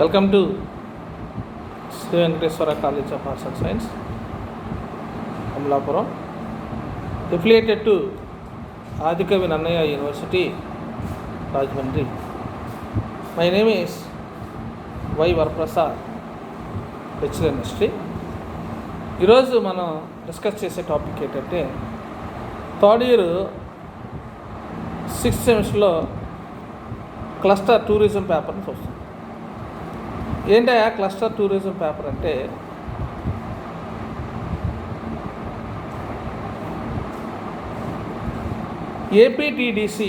Welcome to Shri Venkateswara college of arts and science, Amalapuram, affiliated to Adikavi Nannayya university, Rajahmundry. My name is Y Varaprasad, lecturer in history. ఈరోజు మనం discuss చేసే topic ఏంటంటే, third year 6th సెమిస్టర్లో cluster tourism పేపర్ని చూస్తాం. ఏంటా క్లస్టర్ టూరిజం పేపర్ అంటే, ఏపీటీడీసీ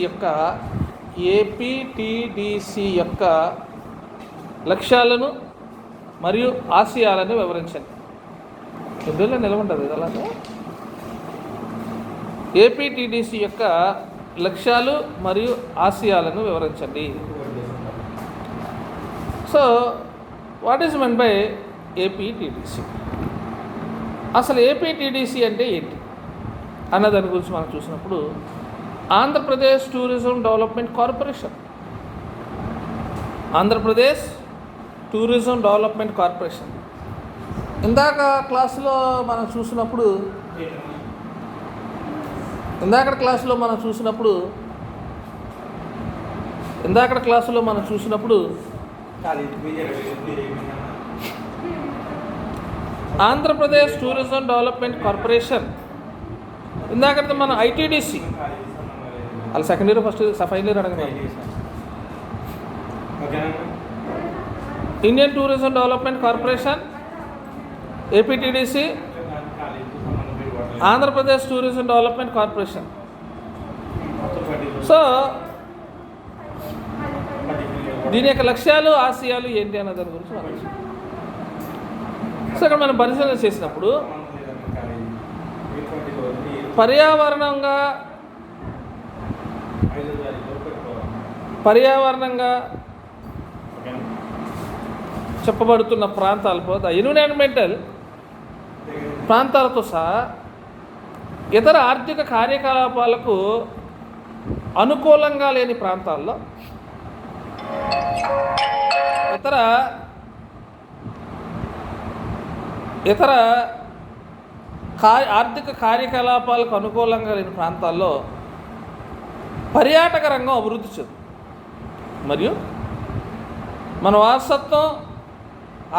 యొక్క లక్ష్యాలను మరియు ఆశయాలను వివరించండి. ఎందులో నిలబడ్డది అలాగే. ఏపీటీడీసీ యొక్క లక్ష్యాలు మరియు ఆశయాలను వివరించండి. So what is men by APTDC? అసలు ఏపీటీడీసీ అంటే ఏంటి అన్న దాని గురించి మనం చూసినప్పుడు, Andhra Pradesh tourism development corporation. Andhra Pradesh tourism development corporation. ఇందాక క్లాసులో మనం చూసినప్పుడు ఆంధ్రప్రదేశ్ టూరిజం డెవలప్మెంట్ కార్పొరేషన్, ఇందాక మనం ఐటీడీసీ, అలా second year first final year అడగలేదు. Indian tourism development corporation, APTDC, Andhra Pradesh tourism development corporation. So దీని యొక్క లక్ష్యాలు ఆశయాలు ఏంటి అన్న దాని గురించి మనం సో ఇక్కడ మనం పరిశీలన చేసినప్పుడు, పర్యావరణంగా చెప్పబడుతున్న ప్రాంతాలతో, ఎన్విరాన్మెంటల్ ప్రాంతాలతో సహా ఇతర ఆర్థిక కార్యకలాపాలకు అనుకూలంగా లేని ప్రాంతాల్లో, ఇతర ఆర్థిక కార్యకలాపాలకు అనుకూలంగా లేని ప్రాంతాల్లో పర్యాటక రంగం అభివృద్ధి చెందుతుంది. మరియు మన వారసత్వం,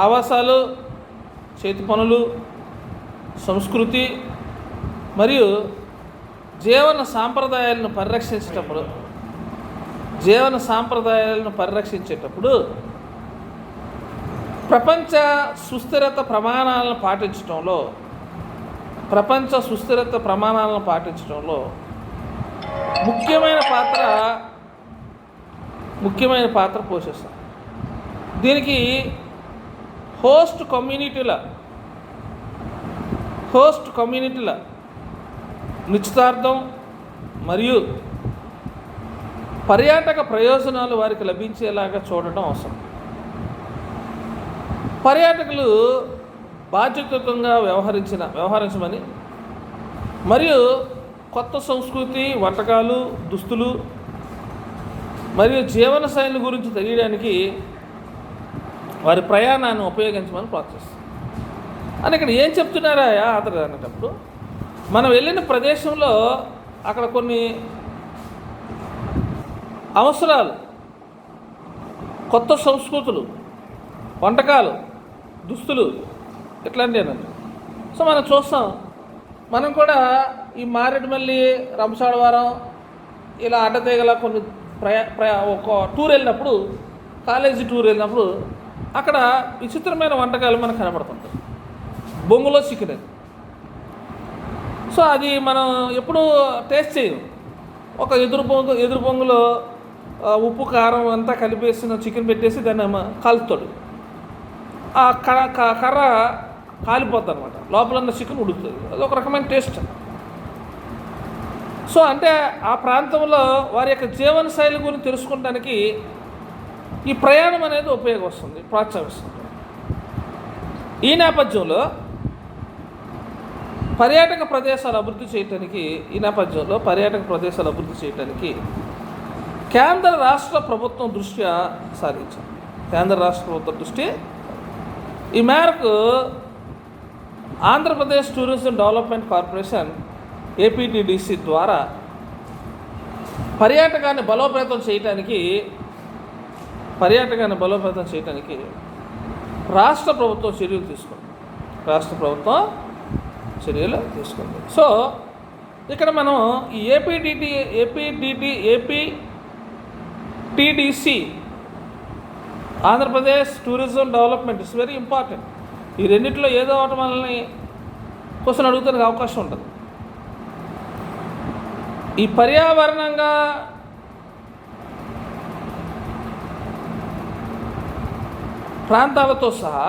ఆవాసాలు, చేతి పనులు, సంస్కృతి మరియు జీవన సాంప్రదాయాలను పరిరక్షించేటప్పుడు ప్రపంచ సుస్థిరత ప్రమాణాలను పాటించడంలో ముఖ్యమైన పాత్ర పోషిస్తారు. దీనికి హోస్ట్ కమ్యూనిటీల నిశ్చితార్థం మరియు పర్యాటక ప్రయోజనాలు వారికి లభించేలాగా చూడటం అవసరం. పర్యాటకులు బాధ్యతయుతంగా వ్యవహరించమని మరియు కొత్త సంస్కృతి, వంటకాలు, దుస్తులు మరియు జీవన శైలి గురించి తెలియడానికి వారి ప్రయాణాన్ని ఉపయోగించమని ప్రోత్సహిస్తారు అని ఇక్కడ ఏం చెప్తున్నారా అతను అనేటప్పుడు, మనం వెళ్ళిన ప్రదేశంలో అక్కడ కొన్ని అవసరాలు, కొత్త సంస్కృతులు, వంటకాలు, దుస్తులు ఇట్లాంటివి అన్నట్టు. సో మనం చూస్తాం, మనం కూడా ఈ మారేడుమల్లి, రంపచోడవరం ఇలా అడ్డతీగల కొన్ని ఒక టూర్ వెళ్ళినప్పుడు, కాలేజీ టూర్ వెళ్ళినప్పుడు అక్కడ విచిత్రమైన వంటకాలు మనకు కనబడుతుంటాయి. బొంగులో చికెన్. సో అది మనం ఎప్పుడూ టేస్ట్ చేయం. ఒక ఎదురు బొంగులో ఉప్పు, కారం అంతా కలిపేసిన చికెన్ పెట్టేసి దాన్ని కాలుస్తాడు. ఆ కర్ర కాలిపోద్ది అనమాట, లోపల ఉన్న చికెన్ ఉడుకుతుంది. అది ఒక రకమైన టేస్ట్. సో అంటే ఆ ప్రాంతంలో వారి యొక్క జీవన శైలి గురించి తెలుసుకోవడానికి ఈ ప్రయాణం అనేది ప్రోత్సహిస్తుంది. ఈ నేపథ్యంలో పర్యాటక ప్రదేశాలు అభివృద్ధి చేయడానికి కేంద్ర రాష్ట్ర ప్రభుత్వం దృష్ట్యా సారించారు. కేంద్ర రాష్ట్ర ప్రభుత్వ దృష్టి. ఈ మేరకు Andhra Pradesh tourism development corporation APTDC ద్వారా పర్యాటకాన్ని బలోపేతం చేయడానికి రాష్ట్ర ప్రభుత్వం చర్యలు తీసుకుంది. సో ఇక్కడ మనం ఈ APTDC Andhra Pradesh tourism development is very important. ఈ రెండిట్లో ఏదో ఒకటి మనల్ని క్వశ్చన్ అడుగుతానికి అవకాశం ఉంటుంది. ఈ పర్యావరణంగా ప్రాంతాలతో సహా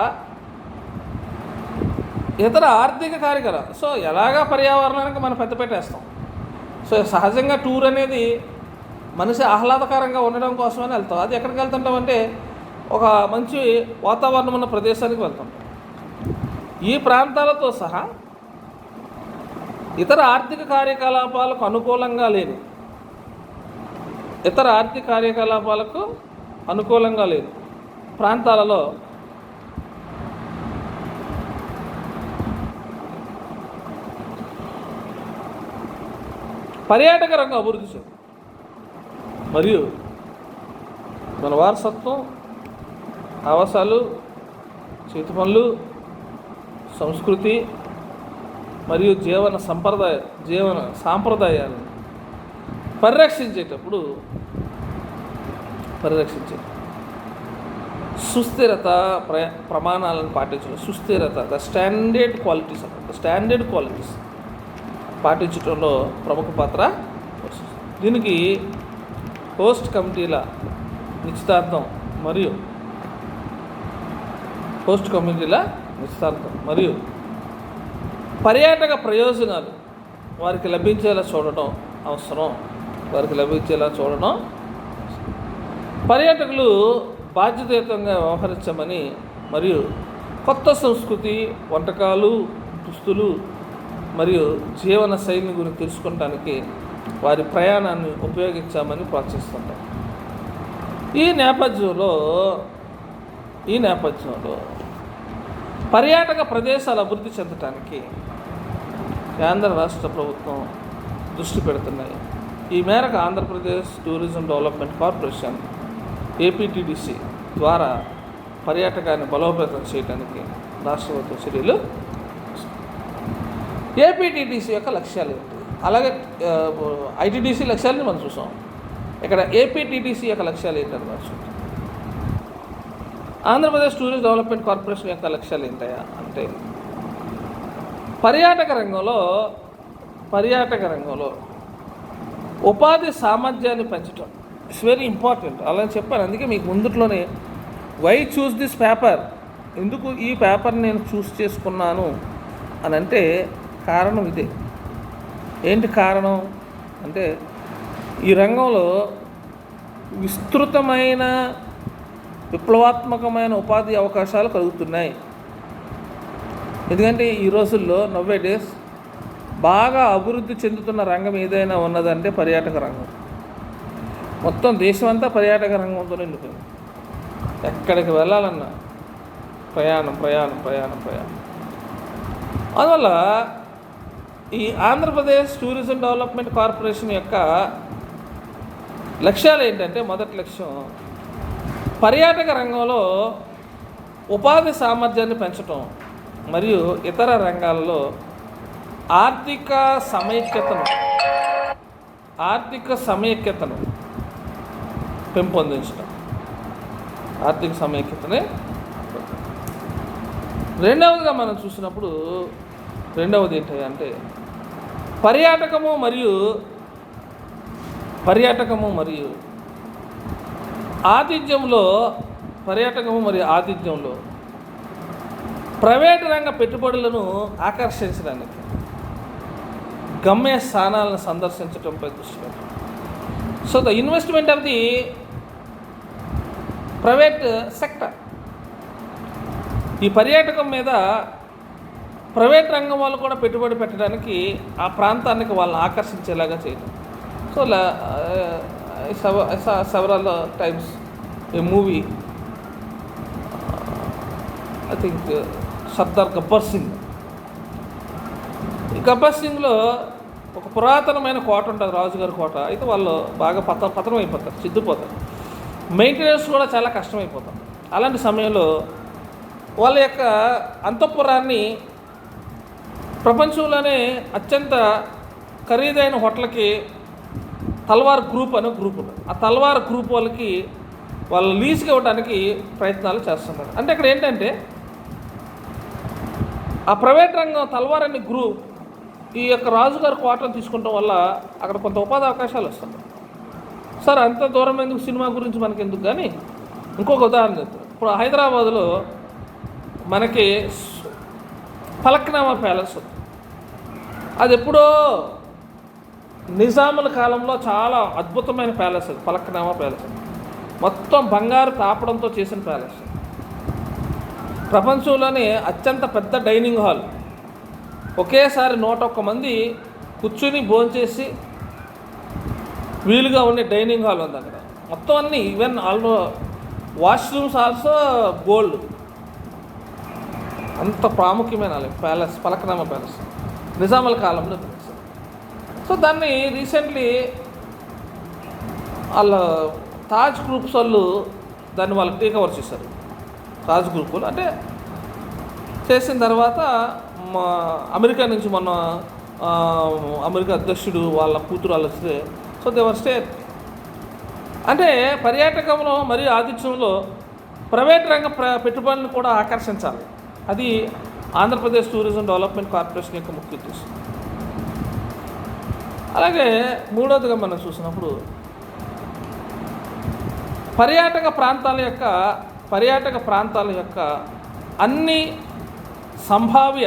ఇతర ఆర్థిక కార్యకలాపాలు, సో ఎలాగా పర్యావరణానికి మనం పెద్ద పెట్టేస్తాం. సో సహజంగా టూర్ అనేది మనిషి ఆహ్లాదకరంగా ఉండడం కోసమని వెళ్తాం. అది ఎక్కడికి వెళ్తుంటామంటే ఒక మంచి వాతావరణం ఉన్న ప్రదేశానికి వెళ్తుంటాం. ఈ ప్రాంతాలతో సహా ఇతర ఆర్థిక కార్యకలాపాలకు అనుకూలంగా లేని ప్రాంతాలలో పర్యాటక రంగం అభివృద్ధి చెంది మరియు మన వారసత్వం, ఆవాసాలు, చేతి పనులు, సంస్కృతి మరియు జీవన సాంప్రదాయాలను పరిరక్షించేటప్పుడు సుస్థిరత ప్రమాణాలను పాటించడం, ద స్టాండర్డ్ క్వాలిటీస్ పాటించడంలో ప్రముఖ పాత్ర వస్తుంది. దీనికి హోస్ట్ కమిటీల నిశ్చితార్థం మరియు పర్యాటక ప్రయోజనాలు వారికి లభించేలా చూడడం అవసరం. పర్యాటకులు బాధ్యతాయుతంగా వ్యవహరించమని మరియు కొత్త సంస్కృతి, వంటకాలు, దుస్తులు మరియు జీవన శైలిని గురించి తెలుసుకోవడానికి వారి ప్రయాణాన్ని ఉపయోగించామని ప్రోత్సహిస్తుంటారు. ఈ నేపథ్యంలో పర్యాటక ప్రదేశాలు అభివృద్ధి చెందడానికి కేంద్ర రాష్ట్ర ప్రభుత్వం దృష్టి పెడుతున్నాయి. ఈ మేరకు Andhra Pradesh tourism development corporation APTDC ద్వారా పర్యాటకాన్ని బలోపేతం చేయడానికి రాష్ట్ర ప్రభుత్వ చర్యలు. ఏపీటీడీసీ యొక్క లక్ష్యాలు ఏంటి, అలాగే ఐటీడీసీ లక్ష్యాలని మనం చూసాం. ఇక్కడ ఏపీటీడీసీ యొక్క లక్ష్యాలు ఏంటని మనం చూద్దాం. ఆంధ్రప్రదేశ్ టూరిజం డెవలప్మెంట్ కార్పొరేషన్ యొక్క లక్ష్యాలు ఏంటయా అంటే పర్యాటక రంగంలో ఉపాధి సామర్థ్యాన్ని పెంచడం ఇట్స్ వెరీ ఇంపార్టెంట్. అలా చెప్పాను. అందుకే మీకు ముందుట్లోనే వై చూస్ దిస్ పేపర్, ఎందుకు ఈ పేపర్ని నేను చూస్ చేసుకున్నాను అని అంటే కారణం ఇదే. ఏంటి కారణం అంటే ఈ రంగంలో విస్తృతమైన విప్లవాత్మకమైన ఉపాధి అవకాశాలు కలుగుతున్నాయి. ఎందుకంటే ఈ రోజుల్లో నవ్వే డేస్ బాగా అభివృద్ధి చెందుతున్న రంగం ఏదైనా ఉన్నదంటే పర్యాటక రంగం. మొత్తం దేశం అంతా పర్యాటక రంగంతో నిండిపోయింది. ఎక్కడికి వెళ్ళాలన్నా ప్రయాణం. అందువల్ల ఈ ఆంధ్రప్రదేశ్ టూరిజం డెవలప్మెంట్ కార్పొరేషన్ యొక్క లక్ష్యాలు ఏంటంటే మొదటి లక్ష్యం పర్యాటక రంగంలో ఉపాధి సామర్థ్యాన్ని పెంచడం మరియు ఇతర రంగాల్లో ఆర్థిక సమైక్యతను పెంపొందించడం. రెండవదిగా మనం చూసినప్పుడు రెండవది ఏంటంటే పర్యాటకము మరియు ఆతిథ్యంలో ప్రైవేట్ రంగ పెట్టుబడులను ఆకర్షించడానికి గమ్య స్థానాలను సందర్శించడంపై దృష్టి పెట్టాలి. So the investment of the private sector, ఈ పర్యాటకం మీద ప్రైవేట్ రంగం వాళ్ళు కూడా పెట్టుబడి పెట్టడానికి ఆ ప్రాంతానికి వాళ్ళని ఆకర్షించేలాగా చేయడం. So several times A movie I think Sardar Gabbar Singh. ఈ గబ్బర్ సింగ్లో ఒక పురాతనమైన కోట ఉంటుంది, రాజుగారి కోట. అయితే వాళ్ళు బాగా పతనం అయిపోతారు, చిద్దుపోతారు. మెయింటెనెన్స్ కూడా చాలా కష్టమైపోతాం. అలాంటి సమయంలో వాళ్ళ యొక్క అంతఃపురాన్ని ప్రపంచంలోనే అత్యంత ఖరీదైన హోటల్కి తల్వార్ గ్రూప్ అనే గ్రూప్ ఉంది. ఆ తల్వార్ గ్రూప్ వాళ్ళకి వాళ్ళు లీజ్కి ఇవ్వడానికి ప్రయత్నాలు చేస్తున్నారు. అంటే ఇక్కడ ఏంటంటే ఆ ప్రైవేట్ రంగం తల్వార్ అనే గ్రూప్ ఈ యొక్క రాజుగారి కోటను తీసుకుంటాం వల్ల అక్కడ కొంత ఉపాధి అవకాశాలు వస్తున్నాయి. సార్ అంత దూరం ఎందుకు, సినిమా గురించి మనకి ఎందుకు, కానీ ఇంకొక ఉదాహరణ చెప్తాను. ఇప్పుడు హైదరాబాదులో మనకి ఫలక్నామా ప్యాలెస్ ఉంది. అది ఎప్పుడో నిజాముల కాలంలో చాలా అద్భుతమైన ప్యాలెస్ అది, ఫలక్నామా ప్యాలెస్. మొత్తం బంగారు తాపడంతో చేసిన ప్యాలెస్. ప్రపంచంలోనే అత్యంత పెద్ద డైనింగ్ హాల్, ఒకేసారి 101 మంది కూర్చుని భోంచేసి వీలుగా ఉండే డైనింగ్ హాల్ ఉంది అక్కడ. మొత్తం అన్నీ ఈవెన్ వాష్రూమ్స్ ఆల్సో గోల్డ్. అంత ప్రాముఖ్యమైన ప్యాలెస్ ఫలక్నామా ప్యాలెస్, నిజాముల కాలంలో ప్యాలెస్. సో దాన్ని రీసెంట్లీ వాళ్ళ తాజ్ గ్రూప్స్ వాళ్ళు దాన్ని వాళ్ళకి టేక్ ఓవర్ చేశారు. తాజ్ గ్రూపులు అంటే చేసిన తర్వాత అమెరికా నుంచి మొన్న అమెరికా అధ్యక్షుడు వాళ్ళ కూతురు వాళ్ళు వస్తే, సో దేవర్ స్టే. అంటే పర్యాటకంలో మరియు ఆతిథ్యంలో ప్రైవేట్ రంగ పెట్టుబడులను కూడా ఆకర్షించాలి. అది ఆంధ్రప్రదేశ్ టూరిజం డెవలప్మెంట్ కార్పొరేషన్ యొక్క ముఖ్య ఉద్దేశం. అలాగే మూడవదిగా మనం చూసినప్పుడు పర్యాటక ప్రాంతాల యొక్క అన్ని సంభావ్య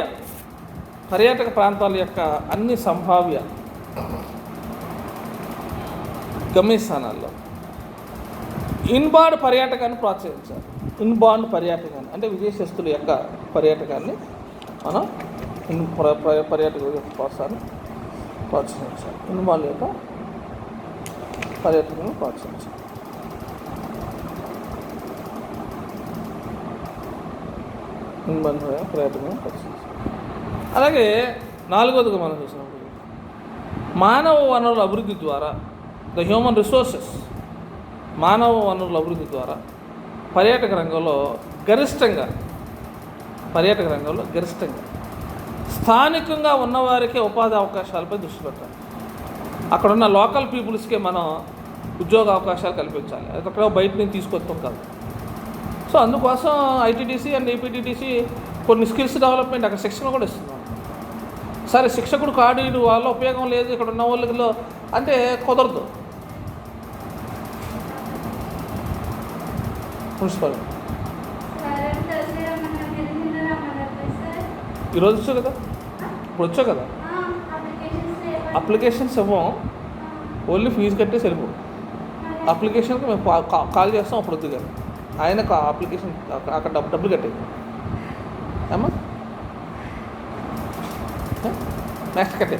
గమ్యస్థానాల్లో ఇన్బాండ్ పర్యాటకాన్ని ప్రోత్సహించాలి. ఇన్బాండ్ పర్యాటకాన్ని అంటే విదేశస్తుల యొక్క పర్యాటకాన్ని మనం పర్యాటకుల యొక్క ప్రోత్సహించాలి. ఇన్బాండ్ యొక్క పర్యాటకాన్ని ప్రోత్సహించాలి. ఇన్బాండ్ పర్యాటకాన్ని ప్రోత్సహించాలి. అలాగే నాలుగవదిగా మనం చూసినప్పుడు మానవ వనరుల అభివృద్ధి ద్వారా హ్యూమన్ రిసోర్సెస్ మానవ వనరుల అభివృద్ధి ద్వారా పర్యాటక రంగంలో గరిష్టంగా స్థానికంగా ఉన్నవారికే ఉపాధి అవకాశాలపై దృష్టి పెట్టాలి. అక్కడున్న లోకల్ పీపుల్స్కే మనం ఉద్యోగ అవకాశాలు కల్పించాలి. అది అక్కడ బయట నుంచి తీసుకొస్తాం కాదు. సో అందుకోసం ఐటీడీసీ అండ్ ఏపీటీడీసీ కొన్ని స్కిల్స్ డెవలప్మెంట్ అక్కడ శిక్షణ కూడా ఇస్తున్నాం. సరే శిక్షకుడు కాడు వాళ్ళ ఉపయోగం లేదు ఇక్కడ ఉన్న వాళ్ళలో అంటే కుదరదు. ప్రిన్సిపల్ ఈరోజు వచ్చావు కదా, ఇప్పుడు వచ్చావు కదా, అప్లికేషన్స్ ఇవ్వం, ఓన్లీ ఫీజు కట్టేసి వెళ్ళిపో. అప్లికేషన్కి మేము కాల్ చేస్తాం, అప్పుడు వద్దు కానీ ఆయన అప్లికేషన్ అక్కడ డబ్బులు కట్టే అమ్మా. నెక్స్ట్ కట్టే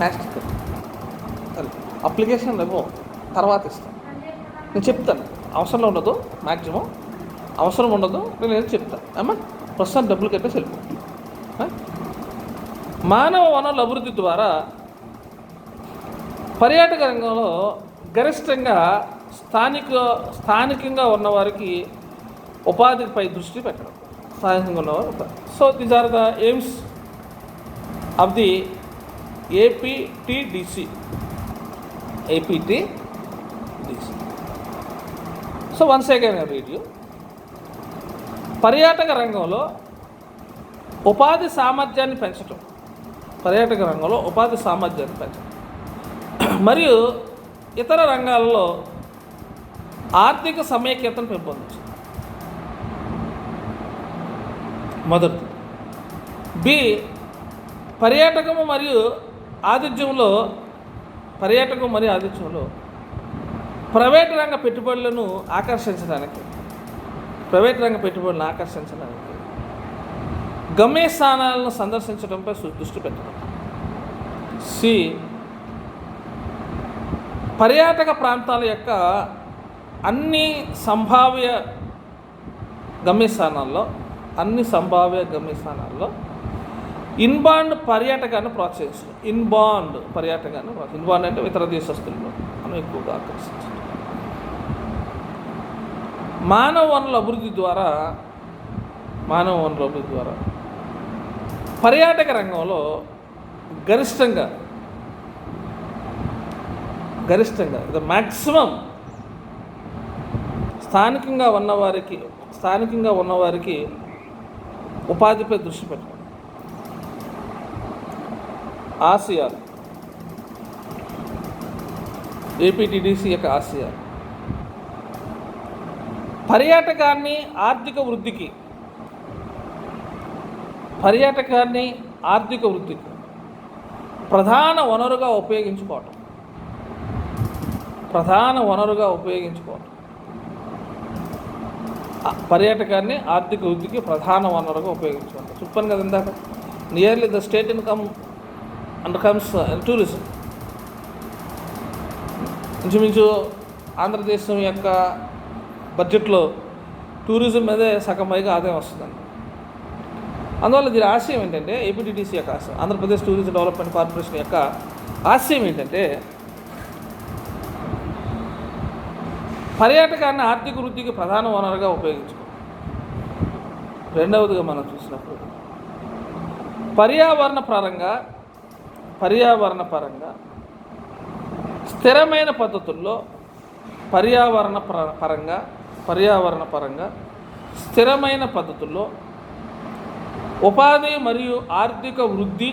నెక్స్ట్ అప్లికేషన్ ఇవ్వం, తర్వాత ఇస్తాం. నేను చెప్తాను, అవసరంలో ఉండదు, మ్యాక్సిమం అవసరం ఉండదు, నేను చెప్తాను అమ్మా. ప్రస్తుతం డబ్బులు కట్టేసి వెళ్ళిపో. మానవ వనరుల అభివృద్ధి ద్వారా పర్యాటక రంగంలో గరిష్టంగా స్థానికంగా ఉన్నవారికి ఉపాధిపై దృష్టి పెట్టడం. స్థానికంగా ఉన్నవారు ఉపాధి. So these are the aims of the APTDC. So once again I read you. పర్యాటక రంగంలో ఉపాధి సామర్థ్యాన్ని పెంచడం మరియు ఇతర రంగాల్లో ఆర్థిక సమైక్యతను పెంపొందించడం. మొదటి బి పర్యాటకము మరియు ఆతిథ్యంలో ప్రైవేట్ రంగ పెట్టుబడులను ఆకర్షించడానికి గమ్యస్థానాలను సందర్శించడంపై దృష్టి పెట్టడం. సి పర్యాటక ప్రాంతాల యొక్క అన్ని సంభావ్య గమ్యస్థానాల్లో ఇన్బాండ్ పర్యాటకాన్ని ప్రోత్సహించడం. ఇన్బాండ్ అంటే ఇతర దేశస్తుల్లో మనం ఎక్కువగా ఆకర్షించడం. మానవ వనరుల అభివృద్ధి ద్వారా పర్యాటక రంగంలో గరిష్టంగా ఇది మ్యాక్సిమం స్థానికంగా ఉన్నవారికి ఉపాధిపై దృష్టి పెట్టడం. ఆసియాలు, ఏపీటీడీసీ యొక్క ఆసియాలు పర్యాటకాన్ని ఆర్థిక వృద్ధికి ప్రధాన వనరుగా ఉపయోగించుకోవటం. పర్యాటకాన్ని ఆర్థిక వృద్ధికి ప్రధాన వనరుగా ఉపయోగించుకోవటం. చెప్పాను కదా ఇందాక, nearly the state income and comes tourism. ఇంచుమించు ఆంధ్రదేశం యొక్క బడ్జెట్లో టూరిజం మీదే సగం పైగా ఆదాయం వస్తుందండి. అందువల్ల దీని ఆశయం ఏంటంటే, ఏపీటీడీసీ యొక్క ఆశయం, ఆంధ్రప్రదేశ్ టూరిజం డెవలప్మెంట్ కార్పొరేషన్ యొక్క ఆశయం ఏంటంటే, పర్యాటకాన్ని ఆర్థిక వృద్ధికి ప్రధాన వనరుగా ఉపయోగించుకోవాలి. రెండవదిగా మనం చూసినప్పుడు పర్యావరణ పరంగా స్థిరమైన పద్ధతుల్లో స్థిరమైన పద్ధతుల్లో ఉపాధి మరియు ఆర్థిక వృద్ధి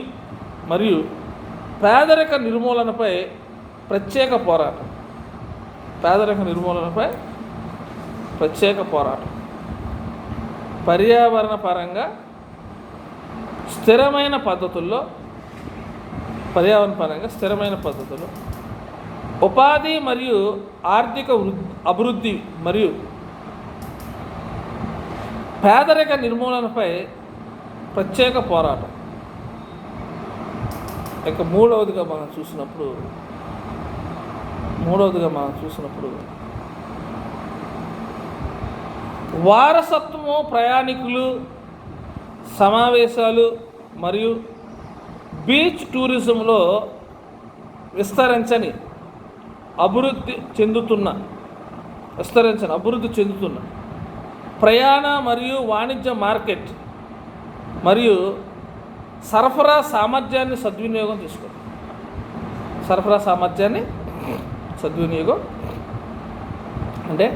మరియు పేదరిక నిర్మూలనపై ప్రత్యేక పోరాటం. పర్యావరణ పరంగా స్థిరమైన పద్ధతుల్లో ఉపాధి మరియు ఆర్థిక అభివృద్ధి మరియు పేదరిక నిర్మూలనపై ప్రత్యేక పోరాటం. ఇక మూడవదిగా మనం చూసినప్పుడు వారసత్వము, ప్రయాణికులు, సమావేశాలు మరియు బీచ్ టూరిజంలో విస్తరించని అభివృద్ధి చెందుతున్న ప్రయాణ మరియు వాణిజ్య మార్కెట్ మరియు సరఫరా సామర్థ్యాన్ని సద్వినియోగం చేసుకోండి. అంటే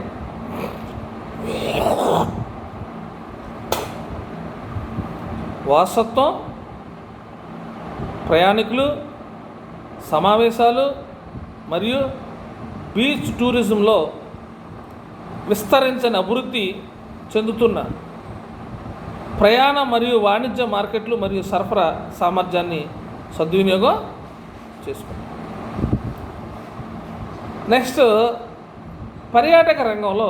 వారసత్వం, ప్రయాణికులు, సమావేశాలు మరియు బీచ్ టూరిజంలో విస్తరించని అభివృద్ధి చెందుతున్న ప్రయాణ మరియు వాణిజ్య మార్కెట్లు మరియు సరఫరా సామర్థ్యాన్ని సద్వినియోగం చేసుకోండి. నెక్స్ట్, పర్యాటక రంగంలో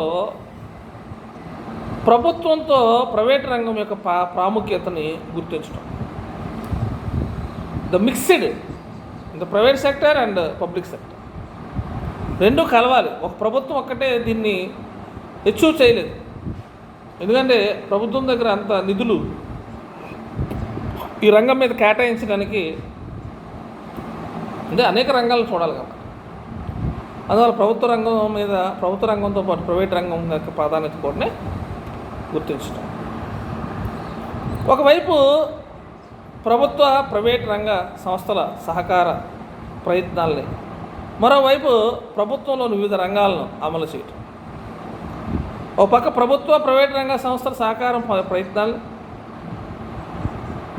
ప్రభుత్వంతో ప్రైవేట్ రంగం యొక్క ప్రాముఖ్యతని గుర్తించడం. The mixed the private sector and public sector రెండు కలవాలి. ఒక ప్రభుత్వం ఒక్కటే దీన్ని అచీవ్ చేయలేదు. ఎందుకంటే ప్రభుత్వం దగ్గర అంత నిధులు ఈ రంగం మీద కేటాయించడానికి అంటే అనేక రంగాలను చూడాలి కాబట్టి, అందువల్ల ప్రభుత్వ రంగంతో పాటు ప్రైవేట్ రంగం యొక్క ప్రాధాన్యత కూడా గుర్తించడం. ఒకవైపు ప్రభుత్వ ప్రైవేట్ రంగ సంస్థల సహకార ప్రయత్నాల్ని, మరోవైపు ప్రభుత్వంలోని వివిధ రంగాలను అమలు చేయటం. ఒక పక్క ప్రభుత్వ ప్రైవేట్ రంగ సంస్థల సహకారం ప్రయత్నాలు,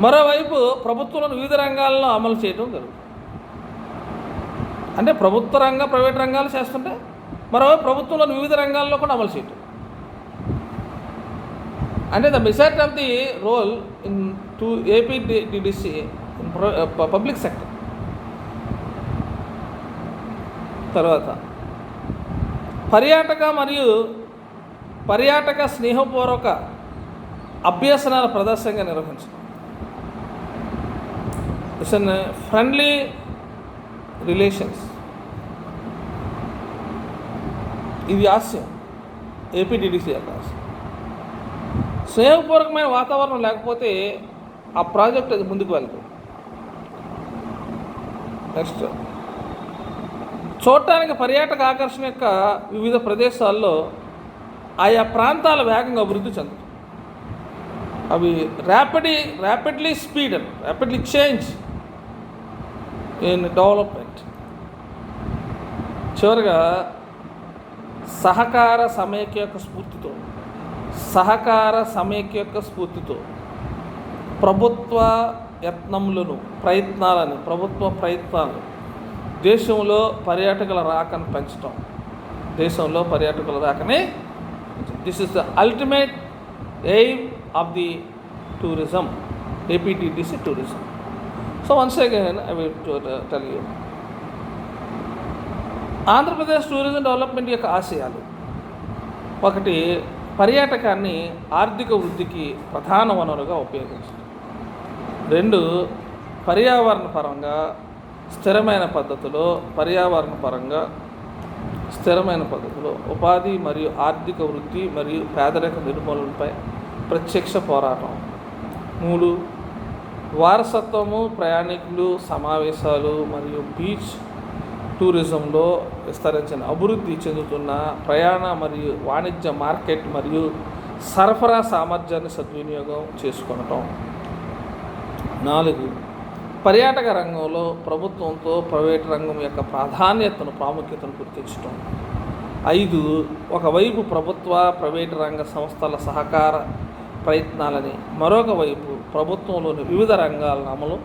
మరోవైపు ప్రభుత్వంలోని వివిధ రంగాలను అమలు చేయడం జరుగుతుంది. అంటే ప్రభుత్వ రంగ ప్రైవేట్ రంగాలు చేస్తుంటే మరోవైపు ప్రభుత్వంలోని వివిధ రంగాల్లో కూడా అమలు చేయటం. అంటే the majority of the role in to APTDC in public sector. తర్వాత పర్యాటక స్నేహపూర్వక అభ్యసనాల ప్రదర్శనగా నిర్వహించడం. ఇట్స్ అన్ ఫ్రెండ్లీ రిలేషన్స్ ఇది ఆశయం, ఏపీటీడీసీ యొక్క ఆశయం. స్నేహపూర్వకమైన వాతావరణం లేకపోతే ఆ ప్రాజెక్ట్ అది ముందుకు వెళ్తుంది. నెక్స్ట్, చూడటానికి పర్యాటక ఆకర్షణ యొక్క వివిధ ప్రదేశాల్లో ఆయా ప్రాంతాల వేగంగా అభివృద్ధి చెందుతాయి. అవి ర్యాపిడ్లీ చేంజ్ ఇన్ డెవలప్మెంట్. చివరిగా సహకార సమైక్య యొక్క స్ఫూర్తితో ప్రభుత్వ ప్రయత్నాలు దేశంలో పర్యాటకుల రాకను పెంచడం. This is the ultimate aim of the tourism, APTDC tourism. So once again I will tell you, Andhra Pradesh tourism development యొక్క ఆశయాలు: ఒకటి, పర్యాటకాన్ని ఆర్థిక వృద్ధికి ప్రధాన వనరుగా ఉపయోగించడం. 2, పర్యావరణపరంగా స్థిరమైన పద్ధతిలో ఉపాధి మరియు ఆర్థిక వృద్ధి మరియు పేదరిక నిర్మూలనపై ప్రత్యక్ష పోరాటం. 3, వారసత్వము, ప్రయాణికులు, సమావేశాలు మరియు బీచ్ టూరిజంలో విస్తరించిన అభివృద్ధి చెందుతున్న ప్రయాణ మరియు వాణిజ్య మార్కెట్ మరియు సరఫరా సామర్థ్యాన్ని సద్వినియోగం చేసుకొనటం. 4, పర్యాటక రంగంలో ప్రభుత్వంతో ప్రైవేట్ రంగం యొక్క ప్రాముఖ్యతను గుర్తించడం. 5, ఒకవైపు ప్రభుత్వ ప్రైవేటు రంగ సంస్థల సహకార ప్రయత్నాలని, మరొక వైపు ప్రభుత్వంలోని వివిధ రంగాలను అమలు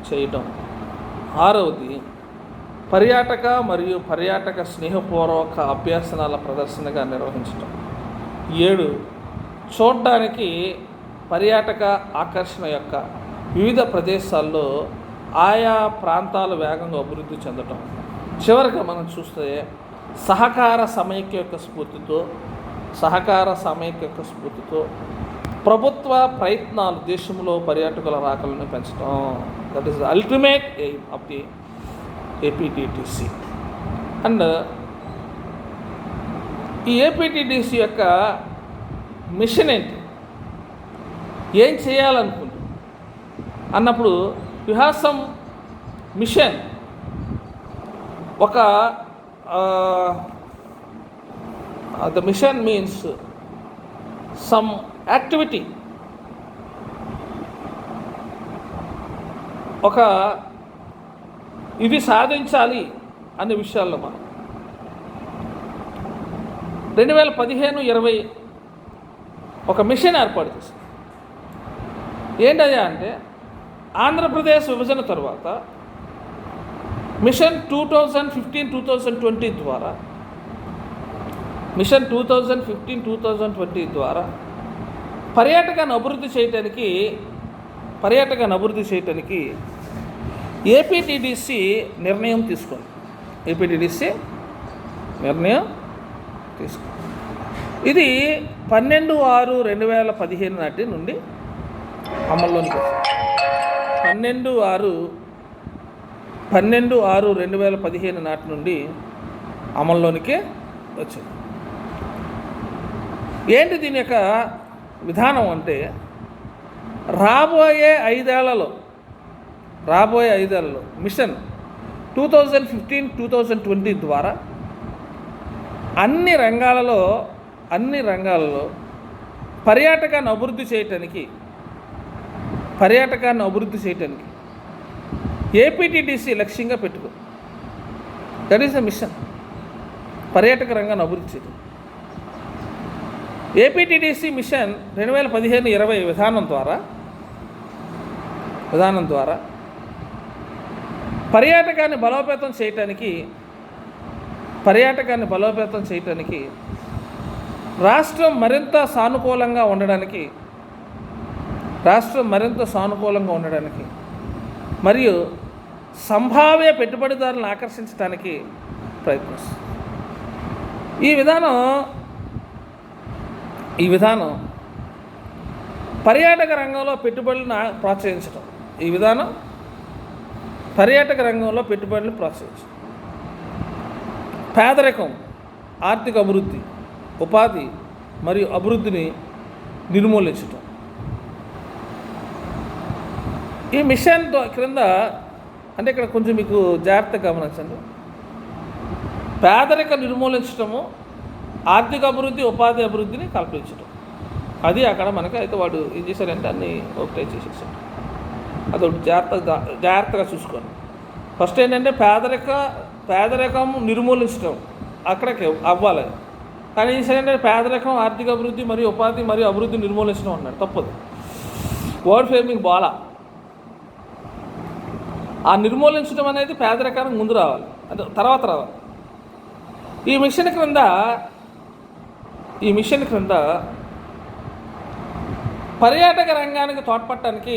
చేయటం. 6వది, పర్యాటక స్నేహపూర్వక అభ్యసనాల ప్రదర్శనగా నిర్వహించటం. 7, చూడడానికి పర్యాటక ఆకర్షణ యొక్క వివిధ ప్రదేశాల్లో ఆయా ప్రాంతాలు వేగంగా అభివృద్ధి చెందటం. చివరిగా మనం చూస్తే సహకార సమైక్య యొక్క స్ఫూర్తితో ప్రభుత్వ ప్రయత్నాలు దేశంలో పర్యాటకుల రాకలను పెంచడం. That is the ultimate aim of the APTDC. And ఈ ఏపీటీడీసీ యొక్క మిషన్ ఏంటి, ఏం చేయాలనుకుంటుంది అన్నప్పుడు, you have some mission. The mission means some activity. ఇది సాధించాలి అనే విషయాల్లో మనం 2015-20 ఒక మిషన్ ఏర్పాటు చేశాం. ఏంటయ్యా అంటే, ఆంధ్రప్రదేశ్ విభజన తర్వాత మిషన్ 2015-2020 ద్వారా పర్యాటకాన్ని అభివృద్ధి చేయటానికి ఏపీటీడీసీ నిర్ణయం తీసుకుంది. ఇది 12/6/2015 నాటి నుండి అమల్లోనికి వచ్చింది. 12/6/2015 నాటి నుండి అమల్లోనికి వచ్చింది. ఏంటి దీని యొక్క విధానం అంటే, రాబోయే ఐదేళ్లలో మిషన్ 2015-2020 ద్వారా అన్ని రంగాలలో పర్యాటకాన్ని అభివృద్ధి చేయటానికి ఏపీటీడీసీ లక్ష్యంగా పెట్టుకుంది. దట్ ఈస్ ద మిషన్, పర్యాటక రంగాన్ని అభివృద్ధి చేయడం. ఏపీటీడీసీ మిషన్ 2015-20 విధానం ద్వారా పర్యాటకాన్ని బలోపేతం చేయటానికి రాష్ట్రం మరింత సానుకూలంగా ఉండడానికి మరియు సంభావ్య పెట్టుబడిదారులను ఆకర్షించడానికి ప్రయత్నిస్తుంది. ఈ విధానం పర్యాటక రంగంలో పెట్టుబడులను ప్రోత్సహించడం. పేదరికం ఆర్థిక అభివృద్ధి, ఉపాధి మరియు అభివృద్ధిని నిర్మూలించటం. ఈ మిషన్ క్రింద అంటే ఇక్కడ కొంచెం మీకు జాగ్రత్తగా గమనించండి. పేదరిక నిర్మూలించటము, ఆర్థిక అభివృద్ధి, ఉపాధి అభివృద్ధిని కల్పించటం. అది అక్కడ మనకి అయితే వాడు ఏం చేశారంటే అన్నీ ఒకటే చేసేసాడు. అదొకటి జాగ్రత్తగా చూసుకోండి. ఫస్ట్ ఏంటంటే పేదరికం నిర్మూలించడం అక్కడికి అవ్వాలి. కానీ ఏం చేశారంటే పేదరికం, ఆర్థిక అభివృద్ధి మరియు ఉపాధి మరియు అభివృద్ధి నిర్మూలించడం అన్నాడు. తప్పదు. Word framing Bala. ఆ నిర్మూలించడం అనేది పేదరికానికి ముందు రావాలి, అంటే తర్వాత రావాలి. ఈ మిషన్ క్రింద పర్యాటక రంగానికి తోడ్పడటానికి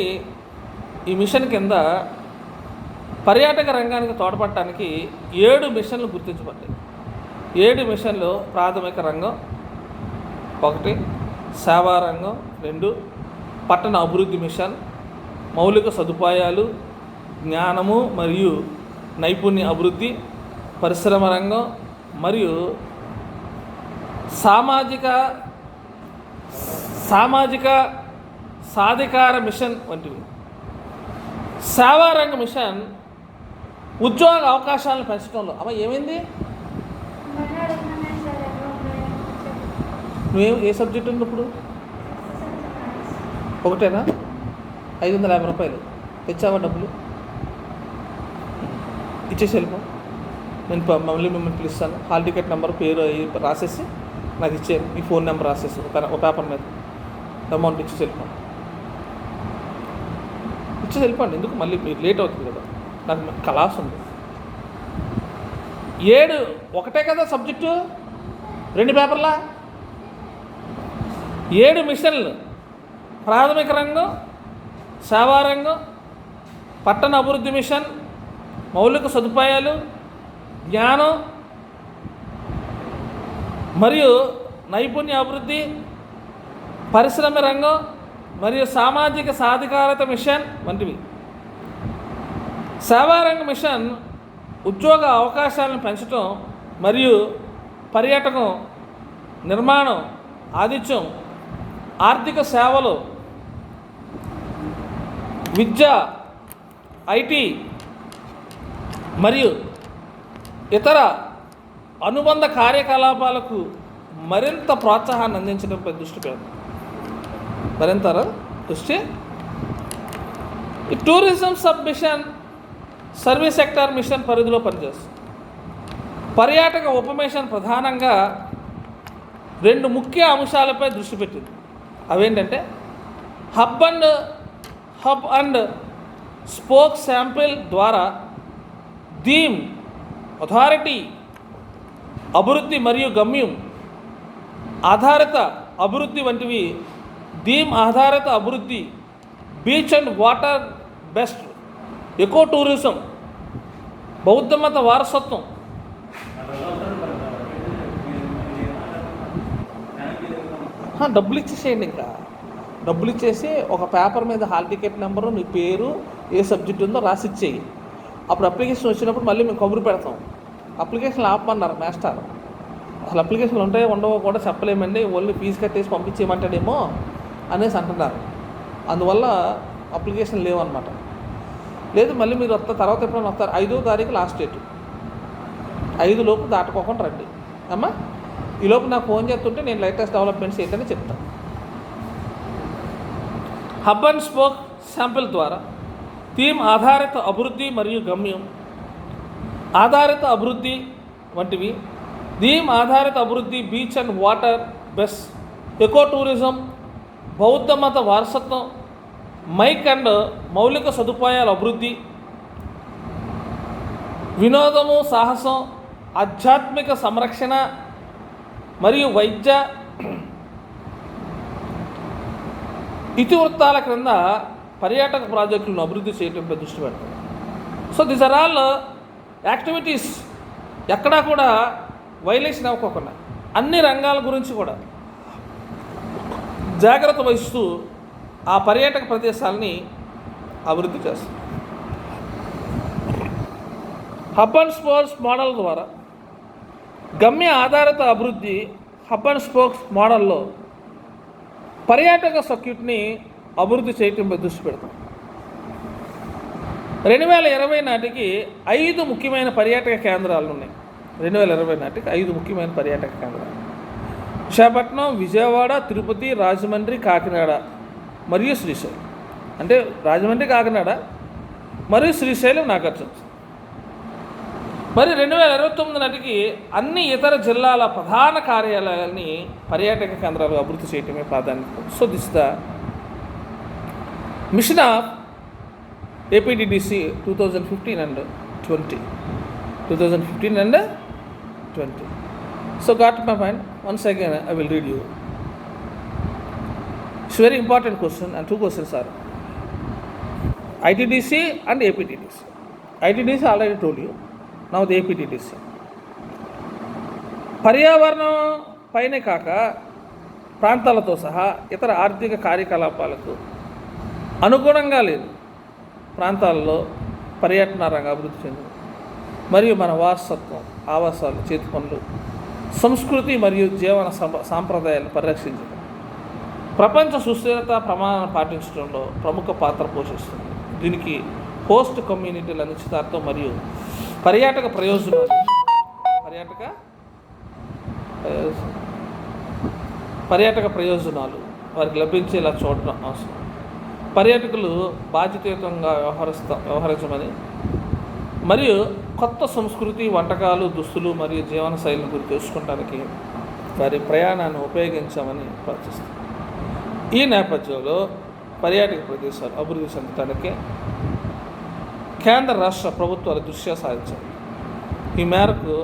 ఈ మిషన్ కింద పర్యాటక రంగానికి తోడ్పడటానికి 7 మిషన్లు గుర్తించబడ్డాయి. 7 మిషన్లు ప్రాథమిక రంగం 1, సేవా రంగం 2, పట్టణ అభివృద్ధి మిషన్, మౌలిక సదుపాయాలు, జ్ఞానము మరియు నైపుణ్య అభివృద్ధి, పరిశ్రమ రంగం మరియు సామాజిక సాధికార మిషన్ వంటివి. సేవా రంగ మిషన్ ఉద్యోగ అవకాశాలను పెంచడంలో. అమ్మ ఏమైంది? నువ్వేం ఏ సబ్జెక్ట్ ఉంది ఇప్పుడు? ఒకటేనా? 550 రూపాయలు తెచ్చావా? డబ్బులు ఇచ్చేసి వెళ్ళిపో. నేను మళ్ళీ మిమ్మల్ని పిలుస్తాను. హాల్ టికెట్ నెంబర్, పేరు రాసేసి నాకు ఇచ్చేయండి. మీ ఫోన్ నెంబర్ రాసేసి ఒక పేపర్ మీద అమౌంట్ ఇచ్చేసి వెళ్ళిపోండి. ఎందుకు మళ్ళీ మీరు లేట్ అవుతుంది కదా, నాకు క్లాస్ ఉంది. 7 ఒకటే కదా సబ్జెక్టు, 2 పేపర్లా. 7 మిషన్లు: ప్రాథమిక రంగం, సేవా రంగం, పట్టణ అభివృద్ధి మిషన్, మౌలిక సదుపాయాలు, జ్ఞానం మరియు నైపుణ్య అభివృద్ధి, పరిశ్రమ రంగం మరియు సామాజిక సాధికారత మిషన్ వంటివి. సేవారంగ మిషన్ ఉద్యోగ అవకాశాలను పెంచడం మరియు పర్యాటకం, నిర్మాణం, ఆతిథ్యం, ఆర్థిక సేవలు, విద్య, ఐటీ మరియు ఇతర అనుబంధ కార్యకలాపాలకు మరింత ప్రోత్సాహాన్ని అందించడంపై దృష్టి ఈ tourism sub mission service sector mission పరిధిలో పనిచేస్తుంది. పర్యాటక ఉప మిషన్ ప్రధానంగా 2 ముఖ్య అంశాలపై దృష్టి పెట్టింది. అవేంటంటే హబ్ అండ్ స్పోక్ శాంపిల్ ద్వారా థీమ్, అథారిటీ, అభివృద్ధి మరియు గమ్యం ఆధారిత అభివృద్ధి వంటివి. థీమ్ ఆధారిత అభివృద్ధి, beach and water best, eco tourism, బౌద్ధ మత వారసత్వం, డబ్బులు ఇచ్చేసేయండి. ఇంకా డబ్బులు ఇచ్చేసి ఒక పేపర్ మీద హాల్ టికెట్ నెంబరు, నీ పేరు, ఏ సబ్జెక్ట్ ఉందో రాసి ఇచ్చేయి. అప్పుడు అప్లికేషన్ వచ్చినప్పుడు మళ్ళీ మేము కబురు పెడతాం. అప్లికేషన్లు ఆపమన్నారు మాస్టర్. అసలు అప్లికేషన్లు ఉంటాయో ఉండవో కూడా చెప్పలేమండి, ఓన్లీ ఫీజు కట్టేసి పంపించేయమంటాడేమో అనేసి అంటున్నారు. అందువల్ల అప్లికేషన్ లేవన్నమాట. లేదు మళ్ళీ మీరు తర్వాత ఎప్పుడైనా వస్తారు. 5వ తారీఖు లాస్ట్ డేట్, 5 లోపు దాటుకోకుండా రండి అమ్మా. ఈలోపు నాకు ఫోన్ చేస్తుంటే నేను లేటెస్ట్ డెవలప్మెంట్స్ ఏంటని చెప్తాను. హబ్ అండ్ స్పోక్ శాంపిల్ ద్వారా థీమ్ ఆధారిత అభివృద్ధి మరియు గమ్యం ఆధారిత అభివృద్ధి వంటివి. థీమ్ ఆధారిత అభివృద్ధి, beach and water best, eco tourism, బౌద్ధ మత వారసత్వం, మైక్ అండ్ మౌలిక సదుపాయాల అభివృద్ధి, వినోదము, సాహసం, ఆధ్యాత్మిక సంరక్షణ మరియు వైద్య ఇతివృత్తాల క్రింద పర్యాటక ప్రాజెక్టులను అభివృద్ధి చేయడంపై దృష్టి పెడతాం. So these are all activities. ఎక్కడా కూడా వైలేషన్ అవ్వకోకుండా అన్ని రంగాల గురించి కూడా జాగ్రత్త వహిస్తూ ఆ పర్యాటక ప్రదేశాలని అభివృద్ధి చేస్తాం. హబ్ అండ్ స్పోక్స్ మోడల్ ద్వారా గమ్య ఆధారిత అభివృద్ధి హబ్ అండ్ స్పోక్స్ మోడల్లో పర్యాటక సర్క్యూట్ని అభివృద్ధి చేయటంపై దృష్టి పెడతాం. 2020 నాటికి 5 ముఖ్యమైన పర్యాటక కేంద్రాలు ఉన్నాయి. 2020 నాటికి 5 ముఖ్యమైన పర్యాటక కేంద్రాలు: విశాఖపట్నం, విజయవాడ, తిరుపతి, రాజమండ్రి, కాకినాడ మరియు శ్రీశైలం. అంటే రాజమండ్రి, కాకినాడ మరియు శ్రీశైలం, నాగార్జున. మరి 2029 నాటికి అన్ని ఇతర జిల్లాల ప్రధాన కార్యాలయాల్ని పర్యాటక కేంద్రాలు అభివృద్ధి చేయటమే ప్రాధాన్యత. So this the machine of APTDC 2015 and 20. 2015 and 20. So got my point. Once again I will read you. It's very important question, and 2 questions are ITDC and APTDC. ITDC already told you. Now the APTDC. పర్యావరణం పైనే కాక ప్రాంతాలతో సహా ఇతర ఆర్థిక కార్యకలాపాలకు అనుగుణంగా లేదు ప్రాంతాల్లో పర్యటన రంగం అభివృద్ధి చెందింది. మరియు మన వారసత్వం, ఆవాసాలు, చేతి పనులు, సంస్కృతి మరియు జీవన సాంప్రదాయాలను పరిరక్షించడం, ప్రపంచ సుస్థిరత ప్రమాణాలను పాటించడంలో ప్రముఖ పాత్ర పోషిస్తుంది. దీనికి హోస్ట్ కమ్యూనిటీల నిశ్చితార్థం మరియు పర్యాటక ప్రయోజనాలు వారికి లభించేలా చూడటం అవసరం. పర్యాటకులు బాధ్యతాయుతంగా వ్యవహరించమని మరియు కొత్త సంస్కృతి, వంటకాలు, దుస్తులు మరియు జీవన శైలిని గురించి తెలుసుకోవడానికి వారి ప్రయాణాన్ని ఉపయోగించామని ప్రార్థిస్తారు. ఈ నేపథ్యంలో పర్యాటక ప్రదేశాలు అభివృద్ధి చెందడానికి కేంద్ర రాష్ట్ర ప్రభుత్వాలు దృష్టి సారించాయి. ఈ మేరకు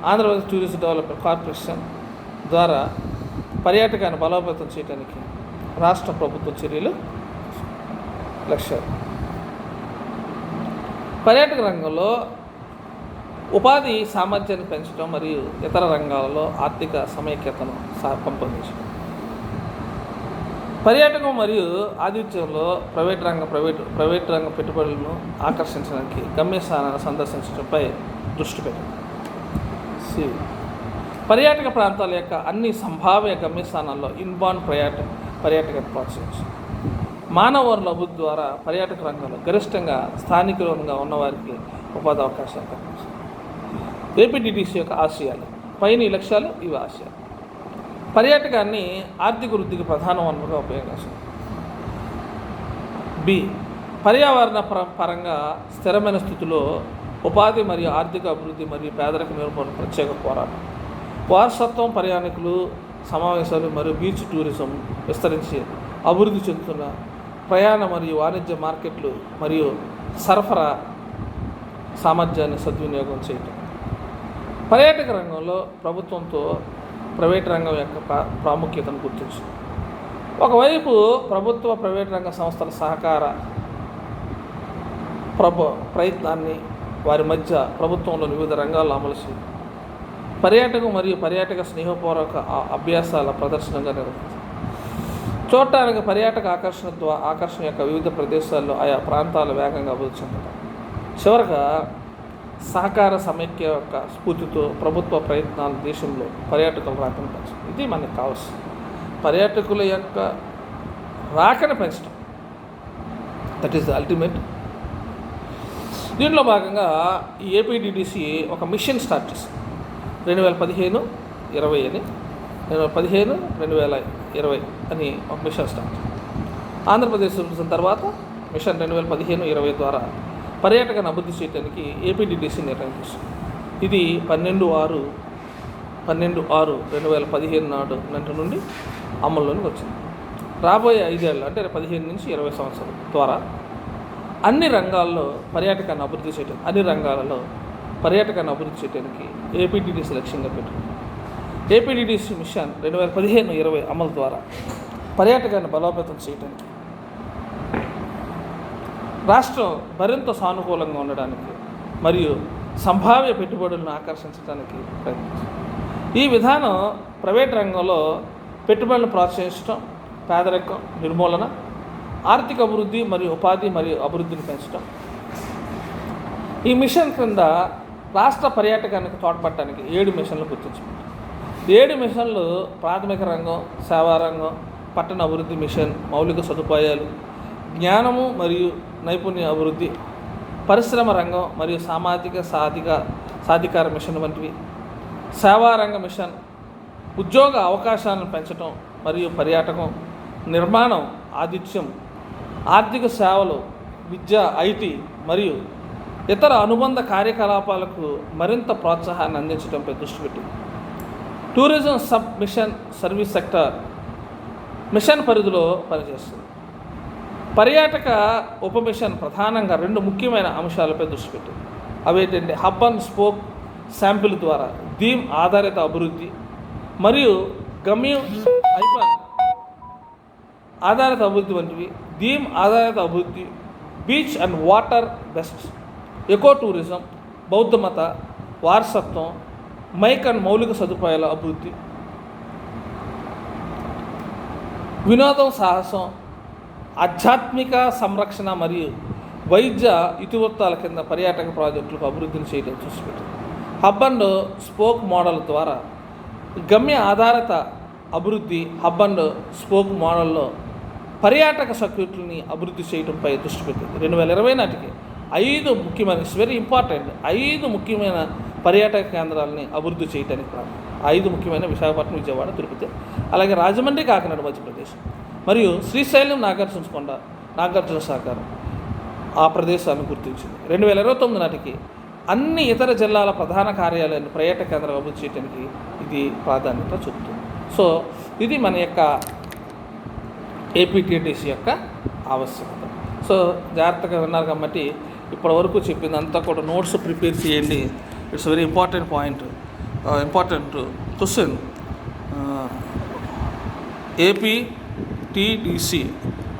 ఆంధ్రప్రదేశ్ టూరిజం డెవలప్మెంట్ కార్పొరేషన్ ద్వారా పర్యాటకాన్ని బలోపేతం చేయడానికి రాష్ట్ర ప్రభుత్వ చర్యలు లక్ష్యాలు. పర్యాటక రంగంలో ఉపాధి సామర్థ్యాన్ని పెంచడం మరియు ఇతర రంగాలలో ఆర్థిక సమైక్యతను పెంపొందించడం. పర్యాటకం మరియు ఆతిథ్యంలో ప్రైవేట్ రంగ పెట్టుబడులను ఆకర్షించడానికి గమ్యస్థానాన్ని సందర్శించడంపై దృష్టి పెట్టండి. పర్యాటక ప్రాంతాల యొక్క అన్ని సంభావ్య గమ్యస్థానాల్లో ఇన్బౌండ్ పర్యాటక ప్రోత్సహించడం. మానవ వనరుల అభివృద్ధి ద్వారా పర్యాటక రంగంలో గరిష్టంగా స్థానికులుగా ఉన్నవారికి ఉపాధి అవకాశాలు కల్పించాలి. ఏపీటీడీసీ యొక్క ఆశయాలు పైన ఈ లక్ష్యాలు, ఇవి ఆశయాలు. పర్యాటకాన్ని ఆర్థిక వృద్ధికి ప్రధాన వనరుగా ఉపయోగించాలి. బి, పర్యావరణ పరంగా స్థిరమైన స్థితిలో ఉపాధి మరియు ఆర్థిక అభివృద్ధి మరియు పేదరిక నిర్మూలన ప్రత్యేక పోరాటం. వారసత్వం, ప్రయాణికులు, సమావేశాలు మరియు బీచ్ టూరిజం విస్తరించి అభివృద్ధి చెందుతున్న ప్రయాణ మరియు వాణిజ్య మార్కెట్లు మరియు సరఫరా సామర్థ్యాన్ని సద్వినియోగం చేయటం. పర్యాటక రంగంలో ప్రభుత్వంతో ప్రైవేట్ రంగం యొక్క ప్రాముఖ్యతను గుర్తించడం. ఒకవైపు ప్రభుత్వ ప్రైవేట్ రంగ సంస్థల సహకార ప్రయత్నాన్ని వారి మధ్య ప్రభుత్వంలోని వివిధ రంగాల్లో అమలు చేయడం. పర్యాటకం మరియు పర్యాటక స్నేహపూర్వక అభ్యాసాల ప్రదర్శనగా నిర్వహించారు. చూడటానికి పర్యాటక ఆకర్షణ యొక్క వివిధ ప్రదేశాల్లో ఆయా ప్రాంతాలు వేగంగా అభివృద్ధి చెందడం. చివరగా సహకార సమైక్య యొక్క స్ఫూర్తితో ప్రభుత్వ ప్రయత్నాలు దేశంలో పర్యాటకుల రాకను పెంచడం. ఇది మనకు కావాల్సింది. పర్యాటకుల యొక్క రాకను పెంచడం, దట్ ఈస్ ద అల్టిమేట్. దీనిలో భాగంగా ఈ ఏపీటీడీసీ ఒక మిషన్ స్టార్ట్ చేసింది. 2015-20 అని 2015-2020 అని ఒక మిషన్ స్టార్ట్. ఆంధ్రప్రదేశ్ విభజన తర్వాత మిషన్ 2015-20 ద్వారా పర్యాటకాన్ని అభివృద్ధి చేయడానికి ఏపీటీడీసీ నిర్ణయం తీసుకుంది. ఇది 12/6/2015 నాటి నుండి అమల్లోనికి వచ్చింది. రాబోయే 5 ఏళ్ళు అంటే 15 నుంచి 20 సంవత్సరాల ద్వారా అన్ని రంగాల్లో పర్యాటకాన్ని అభివృద్ధి చేయడానికి ఏపీటీడీసీ లక్ష్యంగా పెట్టుకుంది. ఏపీటీడీసీ మిషన్ 2015-20 అమలు ద్వారా పర్యాటకాన్ని బలోపేతం చేయడానికి, రాష్ట్రం మరింత సానుకూలంగా ఉండడానికి మరియు సంభావ్య పెట్టుబడులను ఆకర్షించడానికి ప్రయత్నించింది. ఈ విధానం ప్రైవేట్ రంగంలో పెట్టుబడులను ప్రోత్సహించడం, పేదరికం నిర్మూలన, ఆర్థిక అభివృద్ధి మరియు ఉపాధి మరియు అభివృద్ధిని పెంచడం. ఈ మిషన్ క్రింద రాష్ట్ర పర్యాటకానికి తోడ్పడటానికి 7 మిషన్లు గుర్తించబడ్డాయి. 7 మిషన్లు ప్రాథమిక రంగం, సేవా రంగం, పట్టణ అభివృద్ధి మిషన్, మౌలిక సదుపాయాలు, జ్ఞానము మరియు నైపుణ్య అభివృద్ధి, పరిశ్రమ రంగం మరియు సామాజిక సాధికార మిషన్ వంటివి. సేవా రంగ మిషన్ ఉద్యోగ అవకాశాలను పెంచడం మరియు పర్యాటకం, నిర్మాణం, ఆతిథ్యం, ఆర్థిక సేవలు, విద్య, ఐటీ మరియు ఇతర అనుబంధ కార్యకలాపాలకు మరింత ప్రోత్సాహాన్ని అందించడంపై దృష్టి పెట్టింది. Tourism sub mission service sector mission పరిధిలో పనిచేస్తుంది. పర్యాటక ఉపమిషన్ ప్రధానంగా 2 ముఖ్యమైన అంశాలపై దృష్టి పెట్టింది. అవేంటంటే హబ్ అండ్ స్పోక్ శాంపిల్ ద్వారా థీమ్ ఆధారిత అభివృద్ధి మరియు గమ్యం ఐకాన్ ఆధారిత అభివృద్ధి వంటివి. థీమ్ ఆధారిత అభివృద్ధి, beach and water best, eco tourism, బౌద్ధ మత వారసత్వం, మైక్ అండ్ మౌలిక సదుపాయాల అభివృద్ధి, వినోదం, సాహసం, ఆధ్యాత్మిక సంరక్షణ మరియు వైద్య ఇతివృత్తాల కింద పర్యాటక ప్రాజెక్టులకు అభివృద్ధిని చేయడం చూసిపెట్టింది. హబ్ అండ్ స్పోక్ మోడల్ ద్వారా గమ్య ఆధారిత అభివృద్ధి. హబ్ అండ్ స్పోక్ మోడల్లో పర్యాటక సర్క్యూట్లని అభివృద్ధి చేయడంపై దృష్టి పెట్టింది. 2020 నాటికి 5 ముఖ్యమైన, ఇట్స్ వెరీ ఇంపార్టెంట్, 5 ముఖ్యమైన పర్యాటక కేంద్రాలని అభివృద్ధి చేయడానికి ప్రారంభం. 5 ముఖ్యమైన విశాఖపట్నం, విజయవాడ, తిరుపతి, అలాగే రాజమండ్రి, కాకినాడ, మధ్యప్రదేశ్ మరియు శ్రీశైలం, నాగార్జునకొండ, నాగార్జున సాగర్ ఆ ప్రదేశాలను గుర్తించింది. 2029 నాటికి అన్ని ఇతర జిల్లాల ప్రధాన కార్యాలయాన్ని పర్యాటక కేంద్రాలు అభివృద్ధి చేయడానికి ఇది ప్రాధాన్యత చూపుతుంది. సో ఇది మన యొక్క ఏపీటీడీసీ యొక్క ఆవశ్యకత. సో జాగ్రత్తగా విన్నారు కాబట్టి ఇప్పటివరకు చెప్పింది అంతా కూడా నోట్స్ ప్రిపేర్ చేయండి. It's very important point, important question. APTDC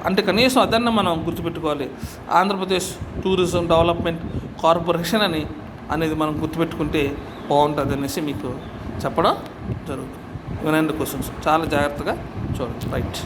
అంటే కనీసం అదన్నా మనం గుర్తుపెట్టుకోవాలి. ఆంధ్రప్రదేశ్ టూరిజం డెవలప్మెంట్ కార్పొరేషన్ అనేది మనం గుర్తుపెట్టుకుంటే బాగుంటుంది అనేసి మీకు చెప్పడం జరుగుతుంది. 2 క్వశ్చన్స్ చాలా జాగ్రత్తగా చూడండి. రైట్.